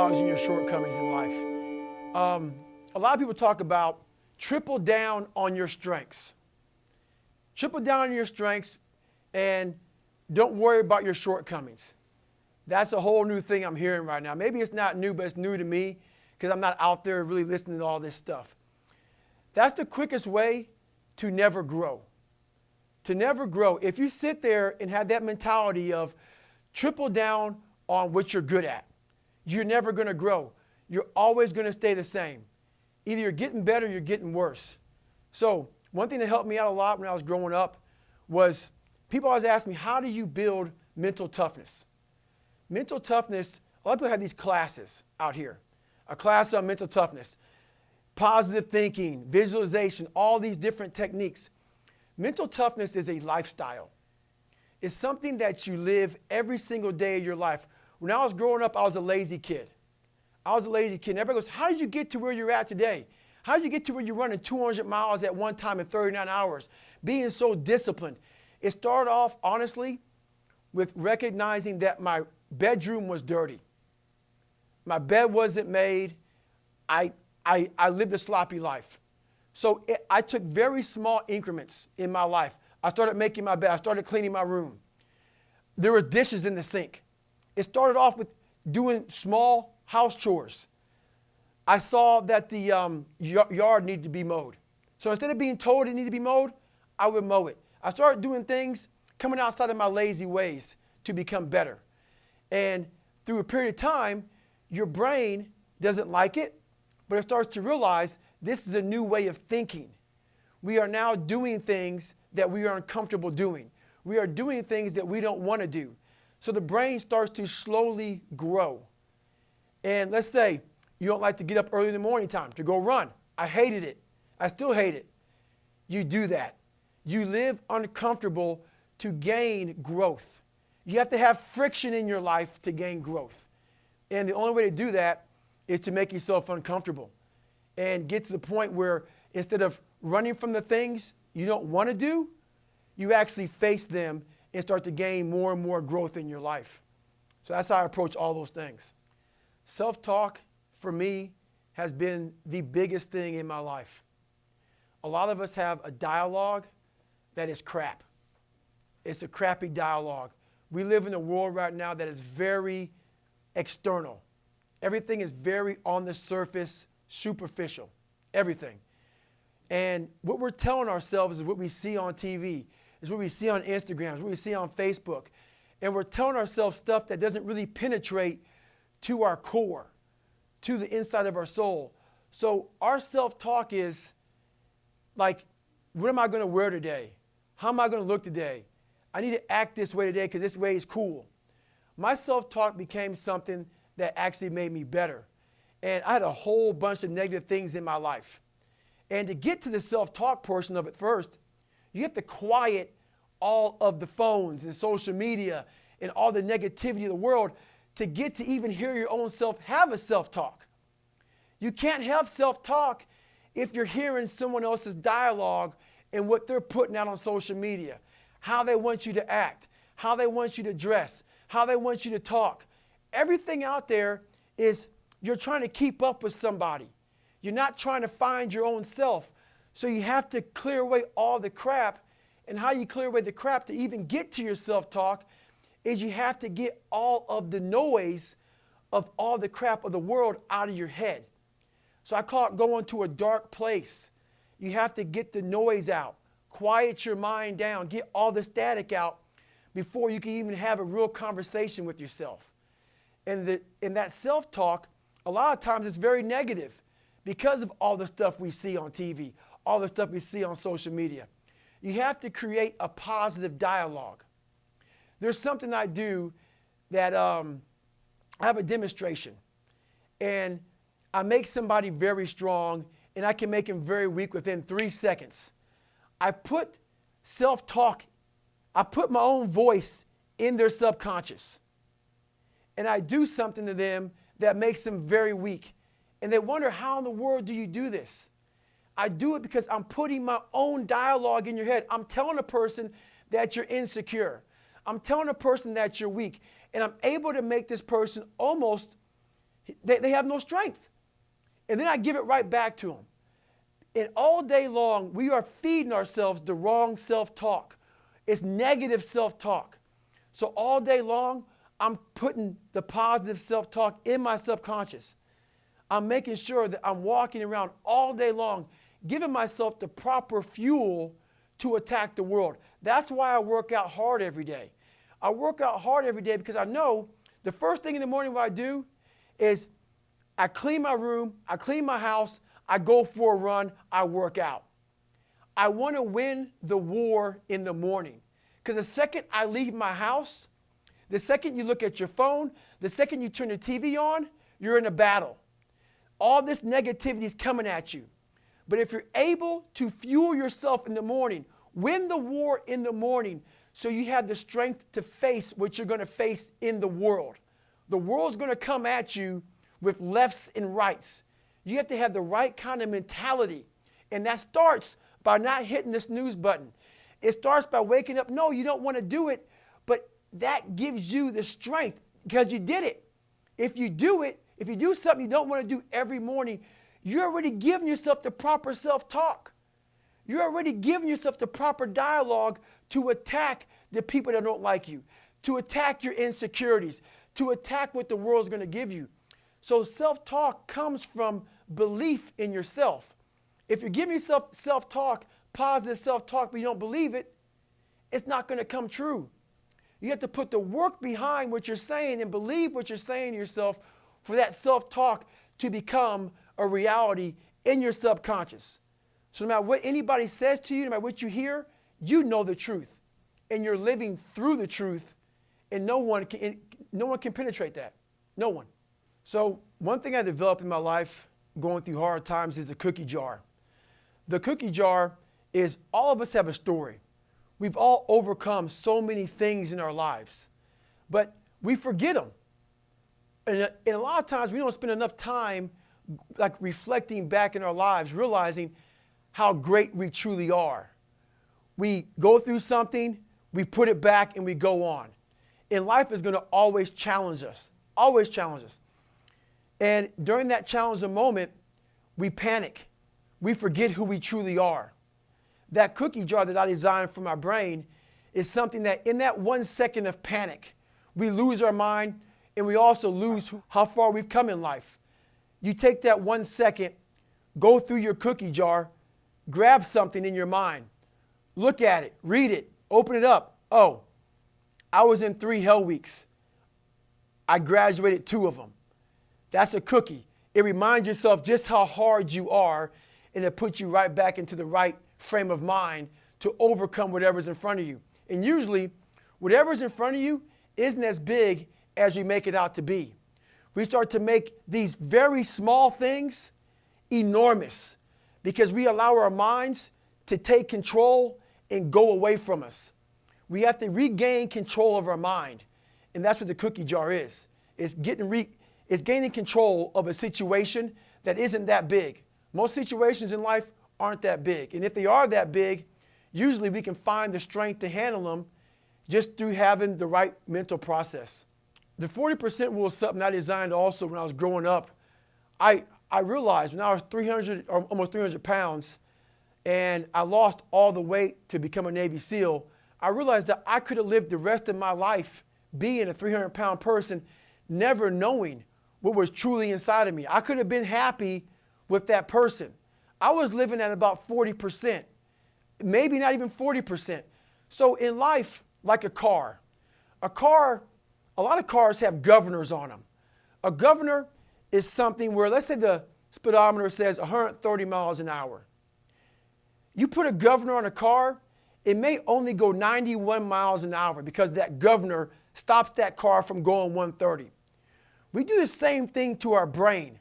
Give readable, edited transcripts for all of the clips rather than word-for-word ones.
acknowledging your shortcomings in life. A lot of people talk about triple down on your strengths. Triple down on your strengths and don't worry about your shortcomings. That's a whole new thing I'm hearing right now. Maybe it's not new, but it's new to me because I'm not out there really listening to all this stuff. That's the quickest way to never grow. To never grow. If you sit there and have that mentality of triple down on what you're good at, you're never going to grow. You're always going to stay the same. Either you're getting better or you're getting worse. So one thing that helped me out a lot when I was growing up was people always ask me, how do you build mental toughness? Mental toughness, a lot of people have these classes out here. A class on mental toughness, positive thinking, visualization, all these different techniques. Mental toughness is a lifestyle. It's something that you live every single day of your life. When I was growing up, I was a lazy kid. I was a lazy kid. And everybody goes, how did you get to where you're at today? How did you get to where you're running 200 miles at one time in 39 hours, being so disciplined? It started off, honestly, with recognizing that my bedroom was dirty. My bed wasn't made. I lived a sloppy life. So I took very small increments in my life. I started making my bed. I started cleaning my room. There were dishes in the sink. It started off with doing small house chores. I saw that the yard needed to be mowed. So instead of being told it needed to be mowed, I would mow it. I started doing things, coming outside of my lazy ways to become better. And through a period of time, your brain doesn't like it, but it starts to realize this is a new way of thinking. We are now doing things that we are uncomfortable doing. We are doing things that we don't want to do. So the brain starts to slowly grow. And let's say you don't like to get up early in the morning time to go run. I hated it. I still hate it. You do that. You live uncomfortable to gain growth. You have to have friction in your life to gain growth. And the only way to do that is to make yourself uncomfortable and get to the point where instead of running from the things you don't want to do, you actually face them and start to gain more and more growth in your life. So that's how I approach all those things. Self-talk, for me, has been the biggest thing in my life. A lot of us have a dialogue that is crap. It's a crappy dialogue. We live in a world right now that is very external. Everything is very on the surface, superficial, everything. And what we're telling ourselves is what we see on TV, is what we see on Instagram, is what we see on Facebook. And we're telling ourselves stuff that doesn't really penetrate to our core, to the inside of our soul. So our self-talk is like, what am I going to wear today? How am I going to look today? I need to act this way today because this way is cool. My self-talk became something that actually made me better. And I had a whole bunch of negative things in my life. And to get to the self-talk portion of it first, you have to quiet all of the phones and social media and all the negativity of the world to get to even hear your own self have a self-talk. You can't have self-talk if you're hearing someone else's dialogue and what they're putting out on social media, how they want you to act, how they want you to dress, how they want you to talk. Everything out there is you're trying to keep up with somebody. You're not trying to find your own self. So you have to clear away all the crap. And how you clear away the crap to even get to your self-talk is you have to get all of the noise of all the crap of the world out of your head. So I call it going to a dark place. You have to get the noise out, quiet your mind down, get all the static out before you can even have a real conversation with yourself. And that self-talk, a lot of times it's very negative because of all the stuff we see on TV, all the stuff we see on social media. You have to create a positive dialogue. There's something I do that I have a demonstration. And I make somebody very strong, and I can make him very weak within 3 seconds. I put self-talk, I put my own voice in their subconscious. And I do something to them that makes them very weak. And they wonder, how in the world do you do this? I do it because I'm putting my own dialogue in your head. I'm telling a person that you're insecure. I'm telling a person that you're weak. And I'm able to make this person almost They have no strength. And then I give it right back to them. And all day long, we are feeding ourselves the wrong self-talk. It's negative self-talk. So all day long, I'm putting the positive self-talk in my subconscious. I'm making sure that I'm walking around all day long, giving myself the proper fuel to attack the world. That's why I work out hard every day. I work out hard every day because I know the first thing in the morning what I do is I clean my room, I clean my house, I go for a run, I work out. I want to win the war in the morning. Because the second I leave my house, the second you look at your phone, the second you turn the TV on, you're in a battle. All this negativity is coming at you. But if you're able to fuel yourself in the morning, win the war in the morning so you have the strength to face what you're going to face in the world. The world's going to come at you with lefts and rights. You have to have the right kind of mentality. And that starts by not hitting the snooze button. It starts by waking up. No, you don't want to do it, but that gives you the strength because you did it. If you do it, if you do something you don't want to do every morning, you're already giving yourself the proper self-talk. You're already giving yourself the proper dialogue to attack the people that don't like you, to attack your insecurities, to attack what the world's going to give you. So self-talk comes from belief in yourself. If you're giving yourself self-talk, positive self-talk, but you don't believe it, it's not going to come true. You have to put the work behind what you're saying and believe what you're saying to yourself for that self-talk to become a reality in your subconscious. So no matter what anybody says to you, no matter what you hear, you know the truth. And you're living through the truth, and no one can penetrate that. No one. So one thing I developed in my life going through hard times is a cookie jar. The cookie jar is all of us have a story. We've all overcome so many things in our lives, but we forget them. And a lot of times we don't spend enough time like reflecting back in our lives, realizing how great we truly are. We go through something, we put it back, and we go on. And life is going to always challenge us, always challenge us. And during that challenging moment, we panic. We forget who we truly are. That cookie jar that I designed for my brain is something that in that 1 second of panic, we lose our mind and we also lose how far we've come in life. You take that 1 second, go through your cookie jar, grab something in your mind, look at it, read it, open it up. Oh, I was in 3 hell weeks. I graduated 2 of them. That's a cookie. It reminds yourself just how hard you are, and it puts you right back into the right frame of mind to overcome whatever's in front of you. And usually, whatever's in front of you isn't as big as we make it out to be. We start to make these very small things enormous because we allow our minds to take control and go away from us. We have to regain control of our mind. And that's what the cookie jar is. It's gaining control of a situation that isn't that big. Most situations in life aren't that big. And if they are that big, usually we can find the strength to handle them just through having the right mental process. The 40% rule is something I designed also when I was growing up. I realized when I was 300 or almost 300 pounds and I lost all the weight to become a Navy SEAL, I realized that I could have lived the rest of my life being a 300-pound person, never knowing what was truly inside of me. I could have been happy with that person. I was living at about 40%, maybe not even 40%. So in life, like a lot of cars have governors on them. A governor is something where, let's say the speedometer says 130 miles an hour. You put a governor on a car, it may only go 91 miles an hour because that governor stops that car from going 130. We do the same thing to our brain.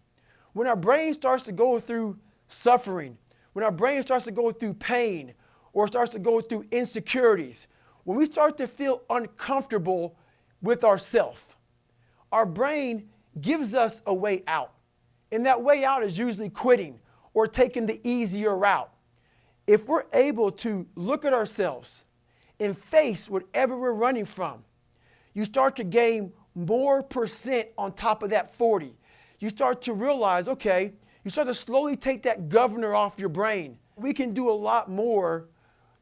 When our brain starts to go through suffering, when our brain starts to go through pain or starts to go through insecurities, when we start to feel uncomfortable with ourselves, our brain gives us a way out. And that way out is usually quitting or taking the easier route. If we're able to look at ourselves and face whatever we're running from, you start to gain more percent on top of that 40. you start to realize, okay, you start to slowly take that governor off your brain. We can do a lot more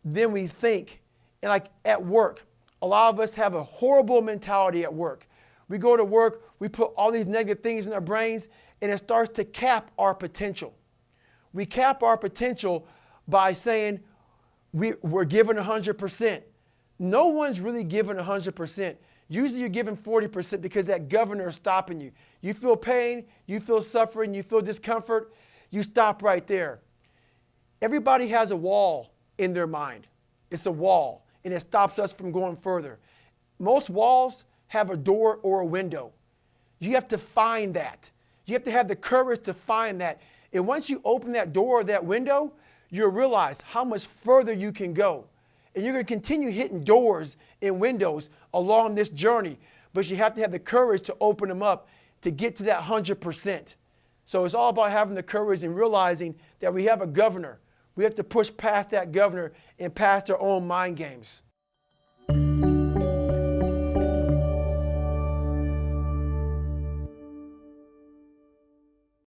than we think. And like at work, a lot of us have a horrible mentality at work. We go to work, we put all these negative things in our brains, and it starts to cap our potential. We cap our potential by saying we're giving 100%. No one's really giving 100%. Usually you're giving 40% because that governor is stopping you. You feel pain, you feel suffering, you feel discomfort, you stop right there. Everybody has a wall in their mind. It's a wall, and it stops us from going further. Most walls have a door or a window. You have to find that. You have to have the courage to find that. And once you open that door or that window, you'll realize how much further you can go. And you're going to continue hitting doors and windows along this journey. But you have to have the courage to open them up to get to that 100%. So it's all about having the courage and realizing that we have a governor. We have to push past that governor and past our own mind games.